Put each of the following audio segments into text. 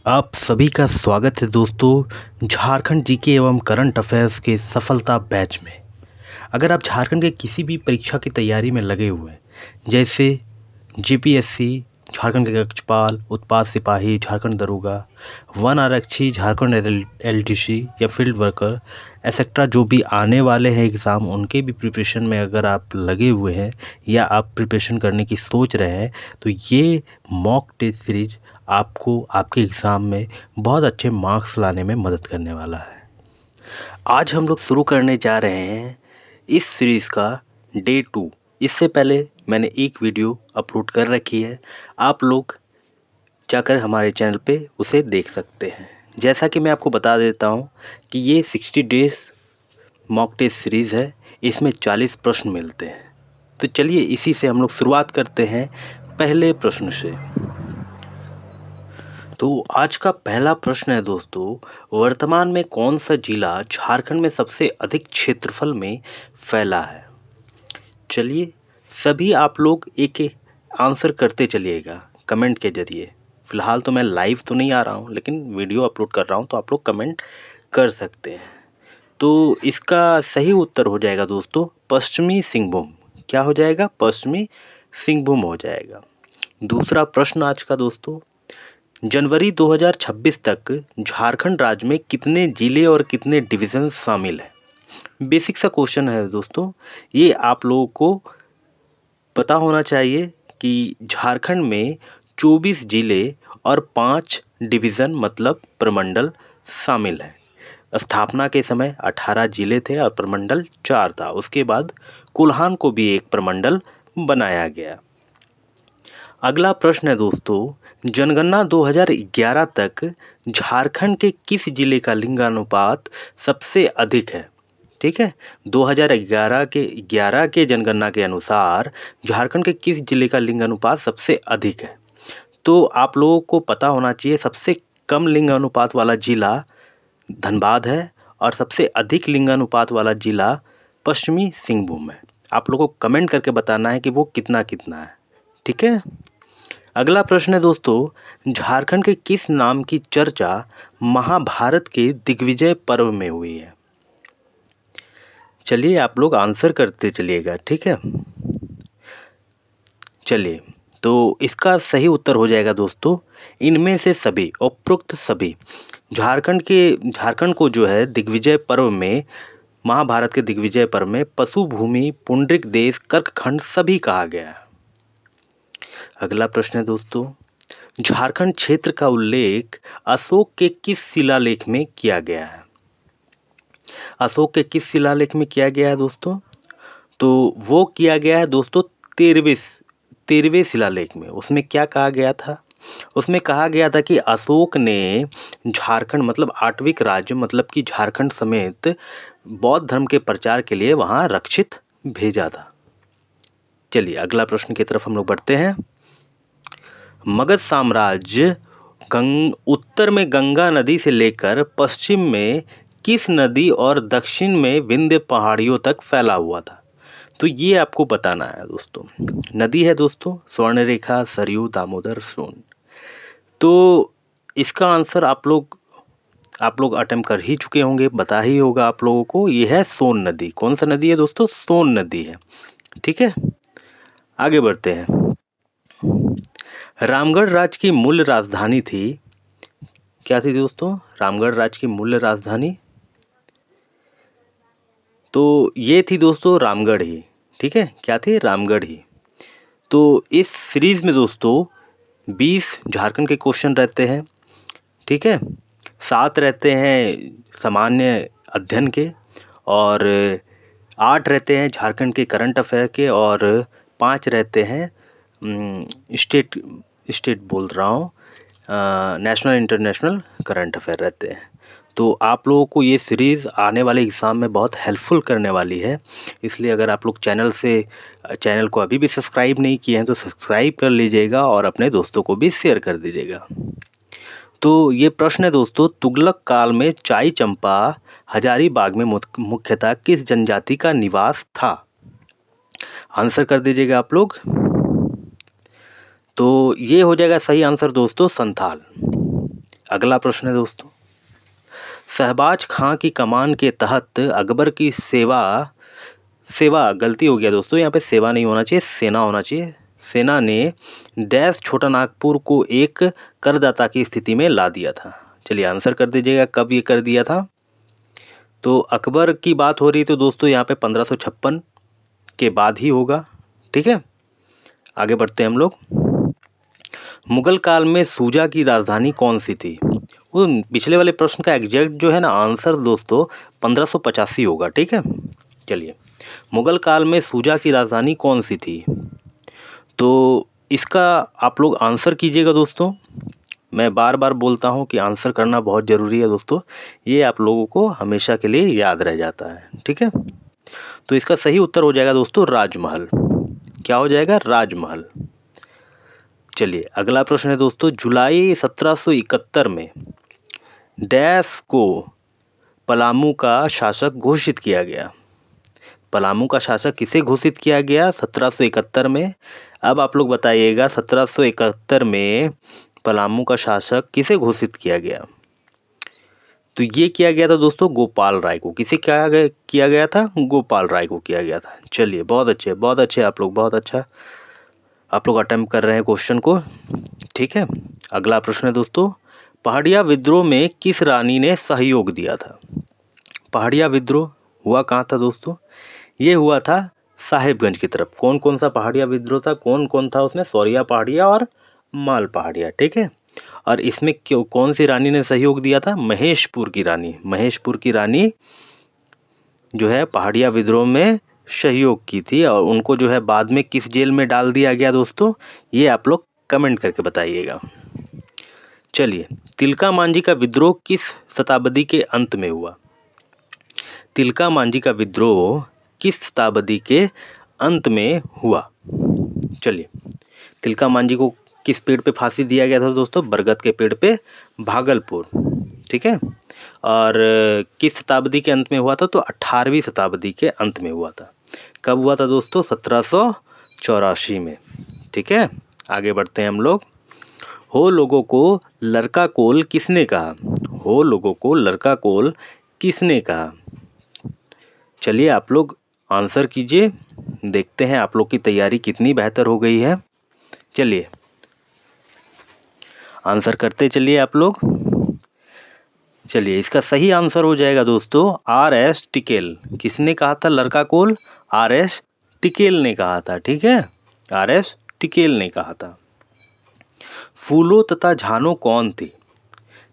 आप सभी का स्वागत है दोस्तों झारखंड जीके एवं करंट अफेयर्स के सफलता बैच में। अगर आप झारखंड के किसी भी परीक्षा की तैयारी में लगे हुए हैं, जैसे जीपीएससी, झारखंड के कक्षपाल, उत्पाद सिपाही, झारखंड दरोगा, वन आरक्षी, झारखंड एलडीसी या फील्ड वर्कर एक्सेट्रा, जो भी आने वाले हैं एग्ज़ाम, उनके भी प्रिपरेशन में अगर आप लगे हुए हैं या आप प्रिपरेशन करने की सोच रहे हैं, तो ये मॉक टेस्ट सीरीज आपको आपके एग्ज़ाम में बहुत अच्छे मार्क्स लाने में मदद करने वाला है। आज हम लोग शुरू करने जा रहे हैं इस सीरीज़ का डे 2। इससे पहले मैंने एक वीडियो अपलोड कर रखी है, आप लोग जाकर हमारे चैनल पे उसे देख सकते हैं। जैसा कि मैं आपको बता देता हूँ कि ये 60 डेज़ मॉक टेस्ट सीरीज़ है, इसमें 40 प्रश्न मिलते हैं। तो चलिए इसी से हम लोग शुरुआत करते हैं पहले प्रश्न से। तो आज का पहला प्रश्न है दोस्तों, वर्तमान में कौन सा जिला झारखंड में सबसे अधिक क्षेत्रफल में फैला है? चलिए सभी आप लोग एक एक आंसर करते चलिएगा कमेंट के ज़रिए। फ़िलहाल तो मैं लाइव तो नहीं आ रहा हूँ, लेकिन वीडियो अपलोड कर रहा हूँ, तो आप लोग कमेंट कर सकते हैं। तो इसका सही उत्तर हो जाएगा दोस्तों पश्चिमी सिंहभूम। क्या हो जाएगा? पश्चिमी सिंहभूम हो जाएगा। दूसरा प्रश्न आज का दोस्तों, जनवरी 2026 तक झारखंड राज्य में कितने जिले और कितने डिवीज़न शामिल हैं? बेसिक सा क्वेश्चन है दोस्तों, ये आप लोगों को पता होना चाहिए कि झारखंड में 24 जिले और 5 डिवीज़न मतलब प्रमंडल शामिल हैं। स्थापना के समय 18 जिले थे और प्रमंडल 4 था। उसके बाद कोल्हान को भी एक प्रमंडल बनाया गया। अगला प्रश्न है दोस्तों, जनगणना 2011 तक झारखंड के किस जिले का लिंगानुपात सबसे अधिक है? ठीक है, 2011 के जनगणना के अनुसार झारखंड के किस जिले का लिंगानुपात सबसे अधिक है? तो आप लोगों को पता होना चाहिए सबसे कम लिंगानुपात वाला जिला धनबाद है और सबसे अधिक लिंगानुपात वाला जिला पश्चिमी सिंहभूम है। आप लोगों को कमेंट करके बताना है कि वो कितना कितना है। ठीक है, अगला प्रश्न है दोस्तों, झारखंड के किस नाम की चर्चा महाभारत के दिग्विजय पर्व में हुई है? चलिए आप लोग आंसर करते चलिएगा। ठीक है, चलिए तो इसका सही उत्तर हो जाएगा दोस्तों इनमें से सभी, उपरोक्त सभी। झारखंड को जो है दिग्विजय पर्व में, महाभारत के दिग्विजय पर्व में पशु भूमि, पुंडरिक देश, कर्कखंड सभी कहा गया है। अगला प्रश्न है दोस्तों, झारखंड क्षेत्र का उल्लेख अशोक के किस शिलालेख में किया गया है? अशोक के किस शिलालेख में किया गया है दोस्तों? तो वो किया गया है दोस्तों 13वें शिलालेख में। उसमें क्या कहा गया था? उसमें कहा गया था कि अशोक ने झारखंड मतलब आठविक राज्य मतलब कि झारखंड समेत बौद्ध धर्म के प्रचार के लिए वहाँ रक्षित भेजा था। चलिए अगला प्रश्न की तरफ हम लोग बढ़ते हैं। मगध साम्राज्य उत्तर में गंगा नदी से लेकर पश्चिम में किस नदी और दक्षिण में विंध्य पहाड़ियों तक फैला हुआ था? तो ये आपको बताना है दोस्तों। नदी है दोस्तों स्वर्णरेखा, सरयू, दामोदर, सोन। तो इसका आंसर आप लोग अटेम्प्ट कर ही चुके होंगे, बता ही होगा आप लोगों को। ये है सोन नदी। कौन सा नदी है दोस्तों? सोन नदी है। ठीक है, आगे बढ़ते हैं। रामगढ़ राज्य की मूल राजधानी थी, क्या थी दोस्तों? रामगढ़ राज्य की मूल राजधानी तो ये थी दोस्तों रामगढ़ ही। ठीक है, क्या थी? रामगढ़ ही। तो इस सीरीज में दोस्तों 20 झारखंड के क्वेश्चन रहते हैं। ठीक है, 7 रहते हैं सामान्य अध्ययन के और 8 रहते हैं झारखंड के करंट अफेयर के और 5 रहते हैं स्टेट बोल रहा हूँ, नेशनल इंटरनेशनल करंट अफेयर रहते हैं। तो आप लोगों को ये सीरीज़ आने वाले एग्ज़ाम में बहुत हेल्पफुल करने वाली है। इसलिए अगर आप लोग चैनल को अभी भी सब्सक्राइब नहीं किए हैं तो सब्सक्राइब कर लीजिएगा और अपने दोस्तों को भी शेयर कर दीजिएगा। तो ये प्रश्न है दोस्तों, तुगलक काल में चाई चंपा हजारीबाग में मुख्यतः किस जनजाति का निवास था? आंसर कर दीजिएगा आप लोग। तो ये हो जाएगा सही आंसर दोस्तों संथाल। अगला प्रश्न है दोस्तों, शहबाज खां की कमान के तहत अकबर की सेवा गलती हो गया दोस्तों, यहाँ पे सेवा नहीं होना चाहिए, सेना होना चाहिए। सेना ने डैश छोटा नागपुर को एक करदाता की स्थिति में ला दिया था। चलिए आंसर कर दीजिएगा, कब ये कर दिया था। तो अकबर की बात हो रही तो दोस्तों यहाँ पे 1556 के बाद ही होगा। ठीक है, आगे बढ़ते हैं हम लोग। मुगल काल में सूजा की राजधानी कौन सी थी। वो पिछले वाले प्रश्न का एग्जैक्ट जो है ना आंसर दोस्तों 1585 होगा। ठीक है, चलिए, मुगल काल में सूजा की राजधानी कौन सी थी, तो इसका आप लोग आंसर कीजिएगा दोस्तों। मैं बार बार बोलता हूँ कि आंसर करना बहुत ज़रूरी है दोस्तों, ये आप लोगों को हमेशा के लिए याद रह जाता है। ठीक है, तो इसका सही उत्तर हो जाएगा दोस्तों राजमहल। क्या हो जाएगा, राजमहल। चलिए अगला प्रश्न है दोस्तों, जुलाई 1771 में डैश को पलामू का शासक घोषित किया गया। पलामू का शासक किसे घोषित किया गया 1771 में। अब आप लोग बताइएगा 1771 में पलामू का शासक किसे घोषित किया गया। तो ये किया गया था दोस्तों गोपाल राय को। किसे किया गया था, गोपाल राय को किया गया था। चलिए बहुत अच्छे आप लोग, बहुत अच्छा आप लोग अटेम्प्ट कर रहे हैं क्वेश्चन को। ठीक है, अगला प्रश्न है दोस्तों, पहाड़िया विद्रोह में किस रानी ने सहयोग दिया था। पहाड़िया विद्रोह हुआ कहाँ था दोस्तों, ये हुआ था साहिबगंज की तरफ। कौन कौन सा पहाड़िया विद्रोह था, कौन कौन था उसमें, सौरिया पहाड़िया और माल पहाड़िया। ठीक है, और इसमें कौन सी रानी ने सहयोग दिया था, महेशपुर की रानी। महेशपुर की रानी जो है पहाड़िया विद्रोह में सहयोग की थी, और उनको जो है बाद में किस जेल में डाल दिया गया दोस्तों, ये आप लोग कमेंट करके बताइएगा। चलिए, तिलका मांझी का विद्रोह किस शताब्दी के अंत में हुआ। तिलका मांझी का विद्रोह किस शताब्दी के अंत में हुआ। चलिए, तिलका मांझी को किस पेड़ पे फांसी दिया गया था दोस्तों, बरगद के पेड़ पे, भागलपुर। ठीक है, और किस शताब्दी के अंत में हुआ था, तो 18वीं शताब्दी के अंत में हुआ था। कब हुआ था दोस्तों, 1784 में। ठीक है, आगे बढ़ते हैं हम लोग। हो लोगों को लड़का कोल किसने कहा। हो लोगों को लड़का कोल किसने कहा। चलिए आप लोग आंसर कीजिए, देखते हैं आप लोग की तैयारी कितनी बेहतर हो गई है। चलिए आंसर करते चलिए आप लोग। चलिए, इसका सही आंसर हो जाएगा दोस्तों R.S. टिकेल। किसने कहा था लड़का कोल, R.S. टिकेल ने कहा था। ठीक है, R.S. टिकेल ने कहा था। फूलो तथा झानो कौन थे।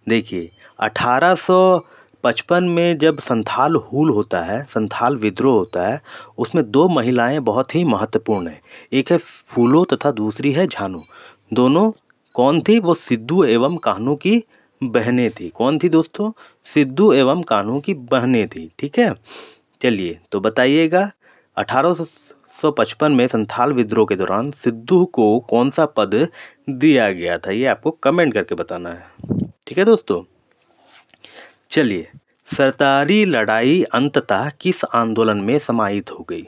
देखिए 1855 में जब संथाल हुल होता है, संथाल विद्रोह होता है, उसमें दो महिलाएं बहुत ही महत्वपूर्ण है। एक है फूलो तथा दूसरी है झानो। दोनों कौन थी, वो सिद्धू एवं कान्हू की बहनें थी। कौन थी दोस्तों, सिद्धू एवं कान्हू की बहनें थी। ठीक है, चलिए तो बताइएगा 1855 में संथाल विद्रोह के दौरान सिद्धू को कौन सा पद दिया गया था, ये आपको कमेंट करके बताना है। ठीक है दोस्तों, चलिए, सरदारी लड़ाई अंततः किस आंदोलन में समाहित हो गई।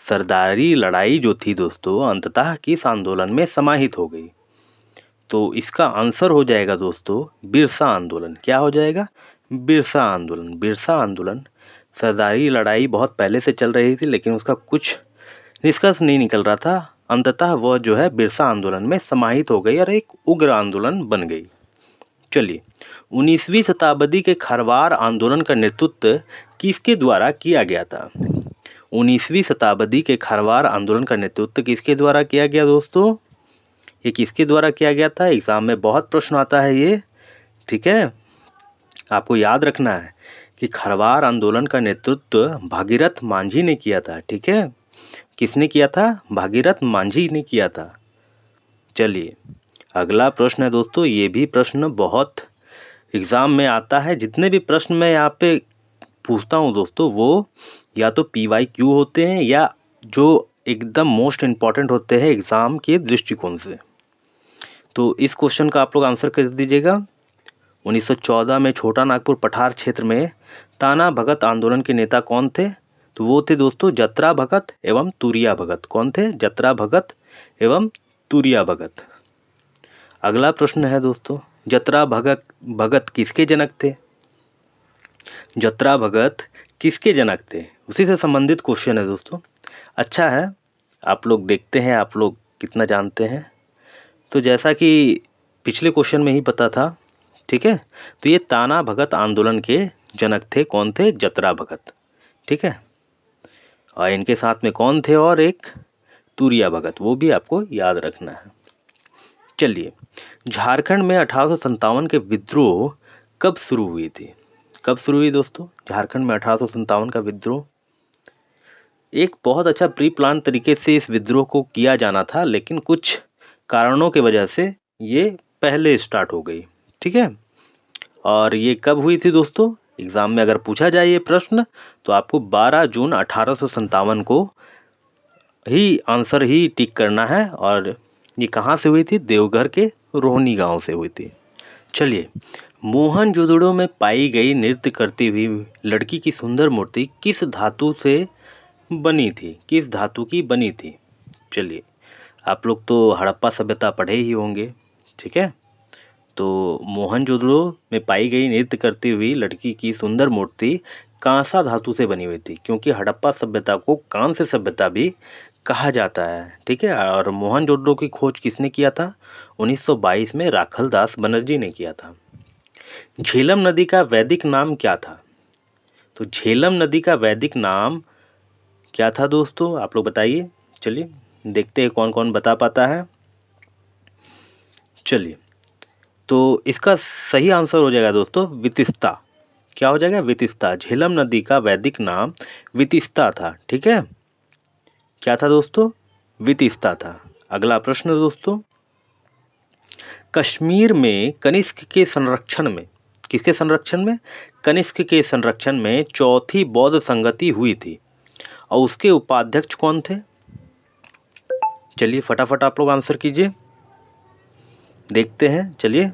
सरदारी लड़ाई जो थी दोस्तों अंततः किस आंदोलन में समाहित हो गई। तो इसका आंसर हो जाएगा दोस्तों बिरसा आंदोलन। क्या हो जाएगा, बिरसा आंदोलन। बिरसा आंदोलन, सरदारी लड़ाई बहुत पहले से चल रही थी लेकिन उसका कुछ निष्कर्ष नहीं निकल रहा था, अंततः वह जो है बिरसा आंदोलन में समाहित हो गई और एक उग्र आंदोलन बन गई। चलिए, 19वीं शताब्दी के खरवार आंदोलन का नेतृत्व किसके द्वारा किया गया था। 19वीं शताब्दी के खरवार आंदोलन का नेतृत्व किसके द्वारा किया गया दोस्तों, ये किसके द्वारा किया गया था। एग्जाम में बहुत प्रश्न आता है ये। ठीक है, आपको याद रखना है कि खरवार आंदोलन का नेतृत्व भागीरथ मांझी ने किया था। ठीक है, किसने किया था, भागीरथ मांझी ने किया था। चलिए अगला प्रश्न है दोस्तों, ये भी प्रश्न बहुत एग्ज़ाम में आता है। जितने भी प्रश्न मैं यहाँ पे पूछता हूँ दोस्तों वो या तो PYQ होते हैं या जो एकदम मोस्ट इम्पॉर्टेंट होते हैं एग्ज़ाम के दृष्टिकोण से। तो इस क्वेश्चन का आप लोग आंसर कर दीजिएगा। 1914 में छोटा नागपुर पठार क्षेत्र में ताना भगत आंदोलन के नेता कौन थे। तो वो थे दोस्तों जत्रा भगत एवं तुरिया भगत। कौन थे, जत्रा भगत एवं तुरिया भगत। अगला प्रश्न है दोस्तों, जतरा भगत भगत किसके जनक थे? जतरा भगत किसके जनक थे? उसी से संबंधित क्वेश्चन है दोस्तों। अच्छा है, आप लोग देखते हैं आप लोग कितना जानते हैं। तो जैसा कि पिछले क्वेश्चन में ही पता था, ठीक है, तो ये ताना भगत आंदोलन के जनक थे। कौन थे? जतरा भगत, ठीक है। और इनके साथ में कौन थे? और एक तुरिया भगत, वो भी आपको याद रखना है। चलिए, झारखंड में 1857 के विद्रोह कब शुरू हुई थी? कब शुरू हुई दोस्तों झारखंड में 1857 का विद्रोह? एक बहुत अच्छा प्री प्लान तरीके से इस विद्रोह को किया जाना था, लेकिन कुछ कारणों की वजह से ये पहले स्टार्ट हो गई, ठीक है। और ये कब हुई थी दोस्तों? एग्जाम में अगर पूछा जाए ये प्रश्न तो आपको 12 जून 1857 को ही आंसर ही टिक करना है। और ये कहाँ से हुई थी? देवघर के रोहनी गांव से हुई थी। चलिए, मोहनजोदड़ो में पाई गई नृत्य करती हुई लड़की की सुंदर मूर्ति किस धातु से बनी थी? किस धातु की बनी थी? चलिए, आप लोग तो हड़प्पा सभ्यता पढ़े ही होंगे, ठीक है। तो मोहनजोदड़ो में पाई गई नृत्य करती हुई लड़की की सुंदर मूर्ति कांसा धातु से बनी हुई थी, क्योंकि हड़प्पा सभ्यता को कांस्य सभ्यता भी कहा जाता है, ठीक है। और मोहनजोदड़ो की खोज किसने किया था? 1922 में राखलदास बनर्जी ने किया था। झेलम नदी का वैदिक नाम क्या था? तो झेलम नदी का वैदिक नाम क्या था दोस्तों? आप लोग बताइए। चलिए देखते हैं कौन कौन बता पाता है। चलिए, तो इसका सही आंसर हो जाएगा दोस्तों वितिस्ता। क्या हो जाएगा? वितिस्ता। झेलम नदी का वैदिक नाम वितिस्ता था, ठीक है। क्या था दोस्तों? वितिस्ता था। अगला प्रश्न दोस्तों, कश्मीर में कनिष्क के संरक्षण में, किसके संरक्षण में? कनिष्क के संरक्षण में चौथी बौद्ध संगति हुई थी और उसके उपाध्यक्ष कौन थे? चलिए फटाफट आप लोग आंसर कीजिए, देखते हैं। चलिए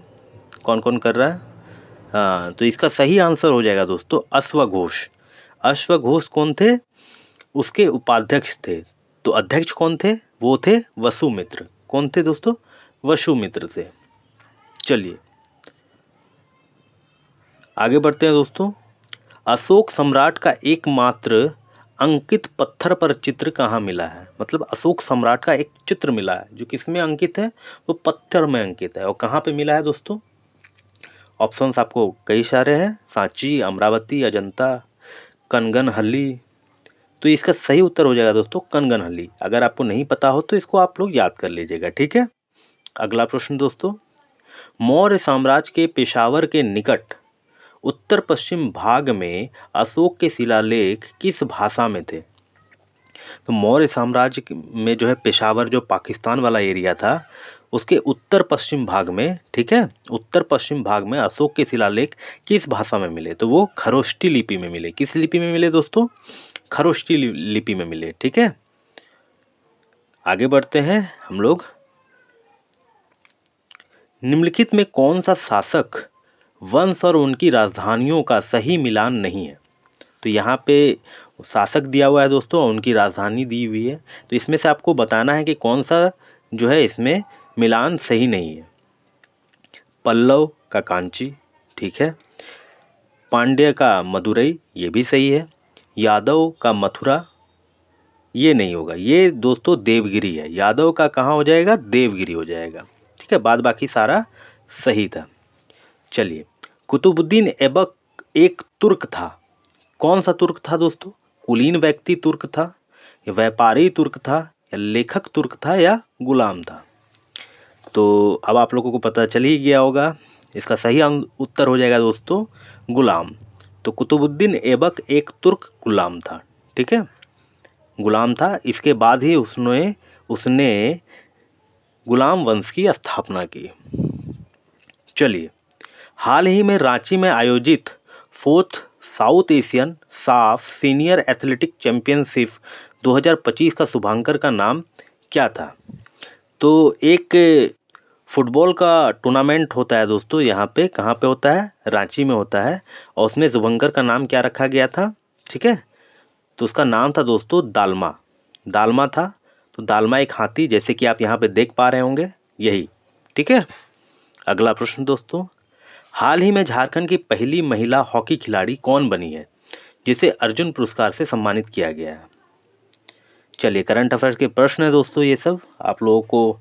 कौन कौन कर रहा है। हाँ, तो इसका सही आंसर हो जाएगा दोस्तों अश्वघोष। अश्वघोष कौन थे? उसके उपाध्यक्ष थे। तो अध्यक्ष कौन थे? वो थे वसुमित्र। कौन थे दोस्तों? वसुमित्र थे। चलिए आगे बढ़ते हैं दोस्तों। अशोक सम्राट का एकमात्र अंकित पत्थर पर चित्र कहाँ मिला है? मतलब अशोक सम्राट का एक चित्र मिला है जो किसमें अंकित है? वो पत्थर में अंकित है। और कहाँ पे मिला है दोस्तों? ऑप्शंस आपको कई सारे हैं, सांची, अमरावती, अजंता, कनगनहल्ली। तो इसका सही उत्तर हो जाएगा दोस्तों कनगनहल्ली। अगर आपको नहीं पता हो तो इसको आप लोग याद कर लीजिएगा, ठीक है। अगला प्रश्न दोस्तों, मौर्य साम्राज्य के पेशावर के निकट उत्तर पश्चिम भाग में अशोक के शिलालेख किस भाषा में थे? तो मौर्य साम्राज्य में जो है पेशावर, जो पाकिस्तान वाला एरिया था, उसके उत्तर पश्चिम भाग में, ठीक है, उत्तर पश्चिम भाग में अशोक के शिलालेख किस भाषा में मिले? तो वो खरोष्टी लिपि में मिले। किस लिपि में मिले दोस्तों? खरोष्टी लिपि में मिले, ठीक है। आगे बढ़ते हैं हम लोग। निम्नलिखित में कौन सा शासक वंश और उनकी राजधानियों का सही मिलान नहीं है? तो यहाँ पे शासक दिया हुआ है दोस्तों और उनकी राजधानी दी हुई है। तो इसमें से आपको बताना है कि कौन सा जो है इसमें मिलान सही नहीं है। पल्लव का कांची, ठीक है। पांड्य का मदुरई, ये भी सही है। यादव का मथुरा, ये नहीं होगा। ये दोस्तों देवगिरी है। यादव का कहाँ हो जाएगा? देवगिरी हो जाएगा, ठीक है। बाद बाकी सारा सही था। चलिए, कुतुबुद्दीन ऐबक एक तुर्क था। कौन सा तुर्क था दोस्तों? कुलीन व्यक्ति तुर्क था, या व्यापारी तुर्क था, या लेखक तुर्क था, या गुलाम था? तो अब आप लोगों को पता चल ही गया होगा। इसका सही उत्तर हो जाएगा दोस्तों गुलाम। तो कुतुबुद्दीन ऐबक एक तुर्क गुलाम था, ठीक है, गुलाम था। इसके बाद ही उसने उसने गुलाम वंश की स्थापना की। चलिए, हाल ही में रांची में आयोजित 4th साउथ एशियन साफ सीनियर एथलेटिक चैंपियनशिप 2025 का शुभांकर का नाम क्या था? तो एक फुटबॉल का टूर्नामेंट होता है दोस्तों, यहाँ पे कहाँ पे होता है? रांची में होता है। और उसमें शुभंकर का नाम क्या रखा गया था? ठीक है, तो उसका नाम था दोस्तों दालमा। दालमा था। तो दालमा एक हाथी, जैसे कि आप यहाँ पे देख पा रहे होंगे, यही, ठीक है। अगला प्रश्न दोस्तों, हाल ही में झारखंड की पहली महिला हॉकी खिलाड़ी कौन बनी है जिसे अर्जुन पुरस्कार से सम्मानित किया गया है? चलिए, करंट अफेयर्स के प्रश्न है दोस्तों, ये सब आप लोगों को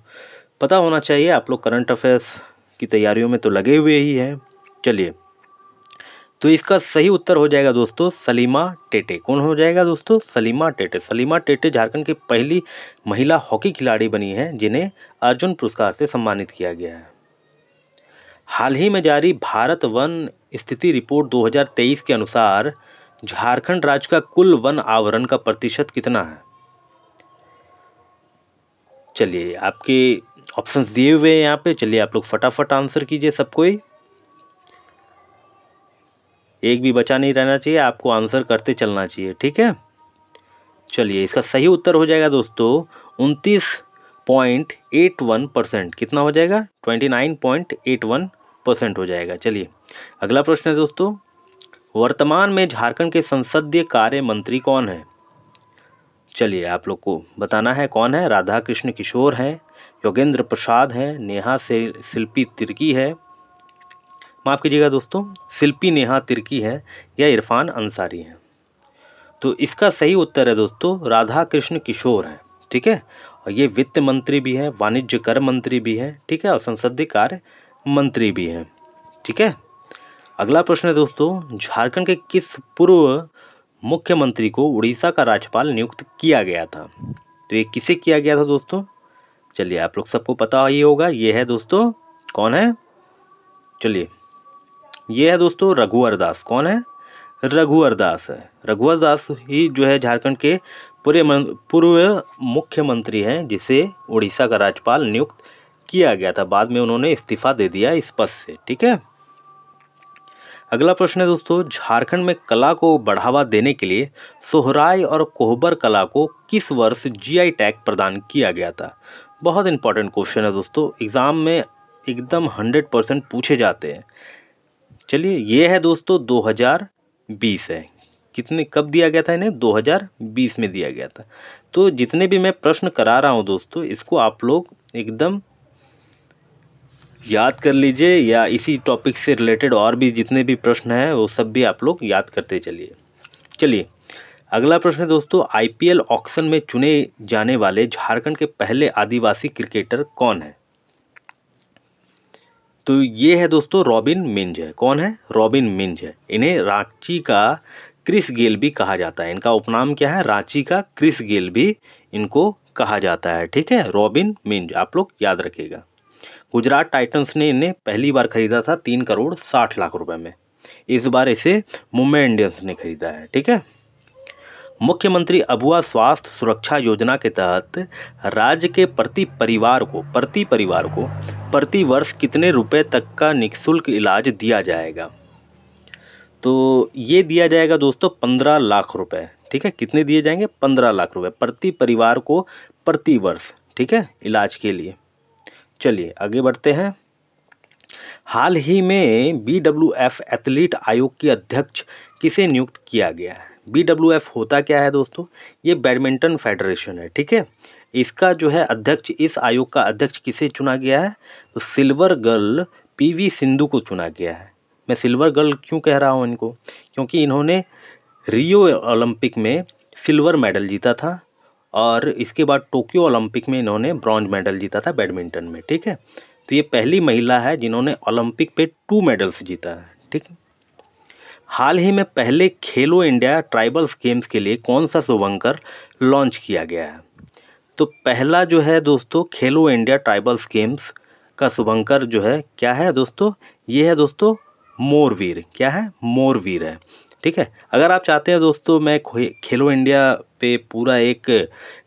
पता होना चाहिए। आप लोग करंट अफेयर्स की तैयारियों में तो लगे हुए ही हैं। चलिए, तो इसका सही उत्तर हो जाएगा दोस्तों सलीमा टेटे। कौन हो जाएगा दोस्तों? सलीमा टेटे। सलीमा टेटे झारखंड की पहली महिला हॉकी खिलाड़ी बनी है जिन्हें अर्जुन पुरस्कार से सम्मानित किया गया है। हाल ही में जारी भारत वन स्थिति रिपोर्ट 2023 के अनुसार झारखंड राज्य का कुल वन आवरण का प्रतिशत कितना है? चलिए, आपके ऑप्शंस दिए हुए हैं यहाँ पे। चलिए, आप लोग फटाफट आंसर कीजिए सब कोई, एक भी बचा नहीं रहना चाहिए, आपको आंसर करते चलना चाहिए, ठीक है। चलिए, इसका सही उत्तर हो जाएगा दोस्तों 29.81%। कितना हो जाएगा? 29.81% हो जाएगा। चलिए, अगला प्रश्न है दोस्तों, वर्तमान में झारखंड के संसदीय कार्य मंत्री कौन है? चलिए, आप लोग को बताना है कौन है। राधा कृष्ण किशोर हैं, योगेंद्र प्रसाद हैं, नेहा शिल्पी तिर्की है, माफ़ कीजिएगा दोस्तों, शिल्पी नेहा तिर्की है, या इरफान अंसारी हैं। तो इसका सही उत्तर है दोस्तों राधा कृष्ण किशोर हैं, ठीक है। और ये वित्त मंत्री भी हैं, वाणिज्य कर मंत्री भी हैं, ठीक है, और संसदीय कार्य मंत्री भी हैं, ठीक है। अगला प्रश्न है दोस्तों, झारखंड के किस पूर्व मुख्यमंत्री को उड़ीसा का राज्यपाल नियुक्त किया गया था? तो ये किसे किया गया था दोस्तों? चलिए, आप लोग सबको पता ही होगा, ये है दोस्तों, कौन है? चलिए, ये है दोस्तों रघुवर दास। कौन है? रघुवर दास है। रघुवर दास ही जो है झारखंड के पूर्व मुख्यमंत्री हैं जिसे उड़ीसा का राज्यपाल नियुक्त किया गया था। बाद में उन्होंने इस्तीफा दे दिया इस पद से, ठीक है। अगला प्रश्न है दोस्तों, झारखंड में कला को बढ़ावा देने के लिए सोहराय और कोहबर कला को किस वर्ष जीआई टैग प्रदान किया गया था? बहुत इंपॉर्टेंट क्वेश्चन है दोस्तों, एग्जाम में एकदम 100% पूछे जाते हैं। चलिए, ये है दोस्तों 2020 है। कब दिया गया था इन्हें? 2020 में दिया गया था। तो जितने भी मैं प्रश्न करा रहा हूँ दोस्तों, इसको आप लोग एकदम याद कर लीजिए, या इसी टॉपिक से रिलेटेड और भी जितने भी प्रश्न हैं वो सब भी आप लोग याद करते चलिए। चलिए, अगला प्रश्न है दोस्तों, आईपीएल ऑक्शन में चुने जाने वाले झारखंड के पहले आदिवासी क्रिकेटर कौन है? तो ये है दोस्तों रॉबिन मिंज है। कौन है? रॉबिन मिंज है। इन्हें रांची का क्रिस गेल भी कहा जाता है। इनका उपनाम क्या है? रांची का क्रिस गेल भी इनको कहा जाता है, ठीक है। रॉबिन मिंज आप लोग याद रखिएगा। गुजरात टाइटंस ने इन्हें पहली बार खरीदा था 3 करोड़ 60 लाख रुपए में। इस बार इसे मुंबई इंडियंस ने खरीदा है, ठीक है। मुख्यमंत्री अबुआ स्वास्थ्य सुरक्षा योजना के तहत राज्य के प्रति परिवार को प्रति वर्ष कितने रुपए तक का निःशुल्क इलाज दिया जाएगा? तो ये दिया जाएगा दोस्तों 15 लाख रुपए, ठीक है। कितने दिए जाएंगे? 15 लाख रुपए प्रति परिवार को प्रति वर्ष, ठीक है, इलाज के लिए। चलिए, आगे बढ़ते हैं। हाल ही में BWF एथलीट आयोग के अध्यक्ष किसे नियुक्त किया गया है? BWF होता क्या है दोस्तों? ये बैडमिंटन फेडरेशन है, ठीक है। इसका जो है अध्यक्ष, इस आयोग का अध्यक्ष किसे चुना गया है? तो सिल्वर गर्ल PV सिंधु को चुना गया है। मैं सिल्वर गर्ल क्यों कह रहा हूँ इनको? क्योंकि इन्होंने रियो ओलंपिक में सिल्वर मेडल जीता था और इसके बाद टोक्यो ओलंपिक में इन्होंने ब्रॉन्ज मेडल जीता था बैडमिंटन में, ठीक है। तो ये पहली महिला है जिन्होंने ओलंपिक पे 2 मेडल्स जीता है, ठीक है। हाल ही में पहले खेलो इंडिया ट्राइबल्स गेम्स के लिए कौन सा शुभंकर लॉन्च किया गया है? तो पहला जो है दोस्तों खेलो इंडिया ट्राइबल्स गेम्स का शुभंकर जो है क्या है दोस्तों? ये है दोस्तों मोरवीर। क्या है? मोरवीर है, ठीक है। अगर आप चाहते हैं दोस्तों मैं खेलो इंडिया पे पूरा एक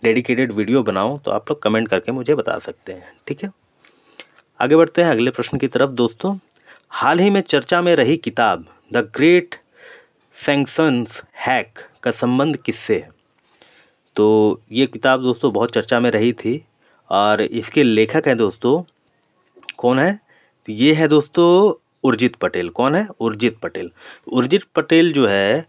डेडिकेटेड वीडियो बनाऊं तो आप लोग कमेंट करके मुझे बता सकते हैं, ठीक है। आगे बढ़ते हैं अगले प्रश्न की तरफ दोस्तों। हाल ही में चर्चा में रही किताब द ग्रेट सैंक्शंस हैक का संबंध किससे है? तो ये किताब दोस्तों बहुत चर्चा में रही थी और इसके लेखक हैं दोस्तों, कौन है? तो ये है दोस्तों उर्जित पटेल। कौन है? उर्जित पटेल। उर्जित पटेल जो है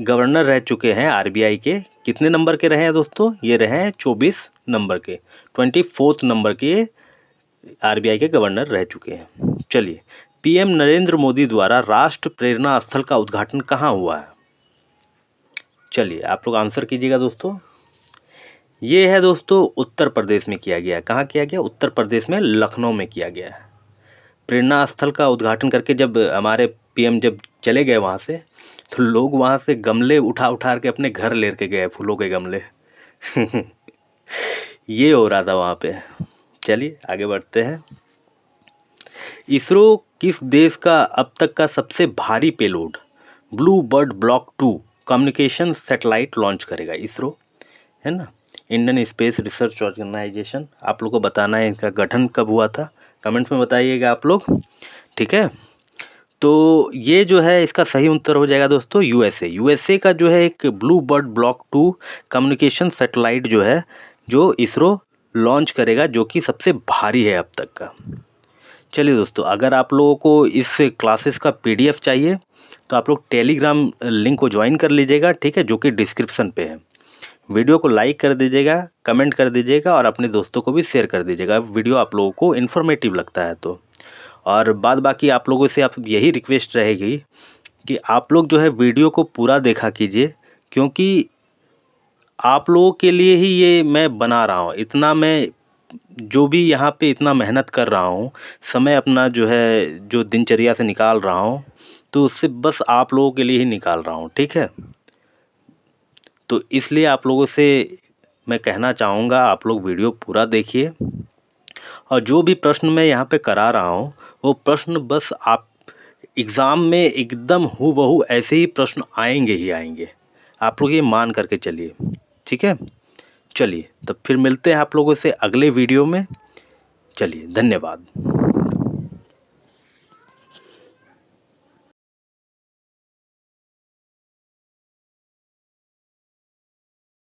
गवर्नर रह चुके हैं RBI के। कितने नंबर के रहे हैं दोस्तों? ये रहे हैं 24 नंबर के, 24th नंबर के RBI के गवर्नर रह चुके हैं, चलिए, पीएम नरेंद्र मोदी द्वारा राष्ट्र प्रेरणा स्थल का उद्घाटन कहाँ हुआ है? चलिए आप लोग आंसर कीजिएगा दोस्तों। ये है दोस्तों उत्तर प्रदेश में किया गया है। कहाँ किया गया? उत्तर प्रदेश में लखनऊ में किया गया है। प्रेरणा स्थल का उद्घाटन करके जब हमारे पीएम जब चले गए वहाँ से, तो लोग वहाँ से गमले उठा उठा के अपने घर लेके गए, फूलों के गमले। ये हो रहा था वहाँ पे। चलिए आगे बढ़ते हैं। इसरो किस देश का अब तक का सबसे भारी payload blue bird block 2 communication satellite launch करेगा? इसरो है ना, इंडियन स्पेस रिसर्च ऑर्गेनाइजेशन। आप लोग को बताना है इनका गठन कब हुआ था, कमेंट्स में बताइएगा आप लोग, ठीक है। तो ये जो है इसका सही उत्तर हो जाएगा दोस्तों यूएसए का जो है एक blue bird block 2 communication satellite जो है, जो इसरो लॉन्च करेगा, जो कि सबसे भारी है अब तक का। चलिए दोस्तों, अगर आप लोगों को इस क्लासेस का पीडीएफ चाहिए तो आप लोग टेलीग्राम लिंक को ज्वाइन कर लीजिएगा, ठीक है, जो कि डिस्क्रिप्शन पे है। वीडियो को लाइक कर दीजिएगा, कमेंट कर दीजिएगा और अपने दोस्तों को भी शेयर कर दीजिएगा, वीडियो आप लोगों को इन्फॉर्मेटिव लगता है तो। और बाद बाकी आप लोगों से आप यही रिक्वेस्ट रहेगी कि आप लोग जो है वीडियो को पूरा देखा कीजिए, क्योंकि आप लोगों के लिए ही ये मैं बना रहा हूँ। इतना मैं जो भी यहाँ पे इतना मेहनत कर रहा हूँ, समय अपना जो है जो दिनचर्या से निकाल रहा हूँ, तो उससे बस आप लोगों के लिए ही निकाल रहा हूँ, ठीक है। तो इसलिए आप लोगों से मैं कहना चाहूँगा, आप लोग वीडियो पूरा देखिए और जो भी प्रश्न मैं यहाँ पे करा रहा हूँ, वो प्रश्न बस आप एग्ज़ाम में एकदम हूबहू ऐसे ही प्रश्न आएंगे ही आएंगे, आप लोग ये मान करके चलिए, ठीक है। चलिए तब फिर मिलते हैं आप लोगों से अगले वीडियो में। चलिए धन्यवाद।